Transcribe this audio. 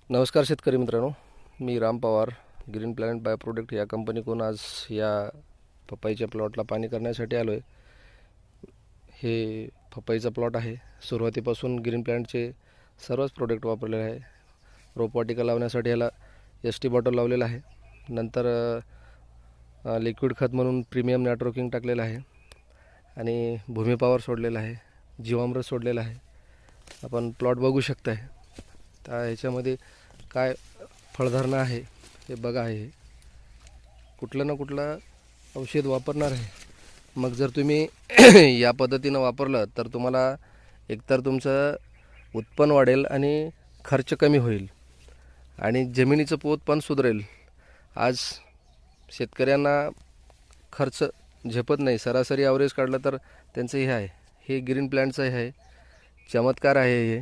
नमस्कार शेतकरी मित्रांनो, मी Ram Pawar green planet bio product या कंपनीकडून आज या पपईच्या प्लॉटला पाणी करण्यासाठी आलो आहे. हे पपईचा प्लॉट आहे. सुरुवातीपासून ग्रीन प्लॅनेटचे सर्वच प्रोडक्ट वापरलेले आहे. रोपवाटिका लावण्यासाठी याला ST बॉटल लावलेला आहे. नंतर लिक्विड खत म्हणून प्रीमियम नेटवर्किंग टाकलेलं आहे आणि भूमी पॉवर सोडलेला आहे, जीवामृत सोडलेलं आहे. आपण प्लॉट बघू शकताय. तर ह्याच्यामध्ये काय फळधारणा आहे हे बघा. आहे कुठलं ना कुठलं औषध वापरणार आहे. मग जर तुम्ही या पद्धतीनं वापरलं तर तुम्हाला एकतर तुमचं उत्पन्न वाढेल आणि खर्च कमी होईल आणि जमिनीचं पोत पण सुधारेल. आज शेतकऱ्यांना खर्च झेपत नाही. सरासरी ॲव्हरेज काढलं तर त्यांचं हे आहे. हे ग्रीन प्लॅन्टचं हे आहे, चमत्कार आहे हे.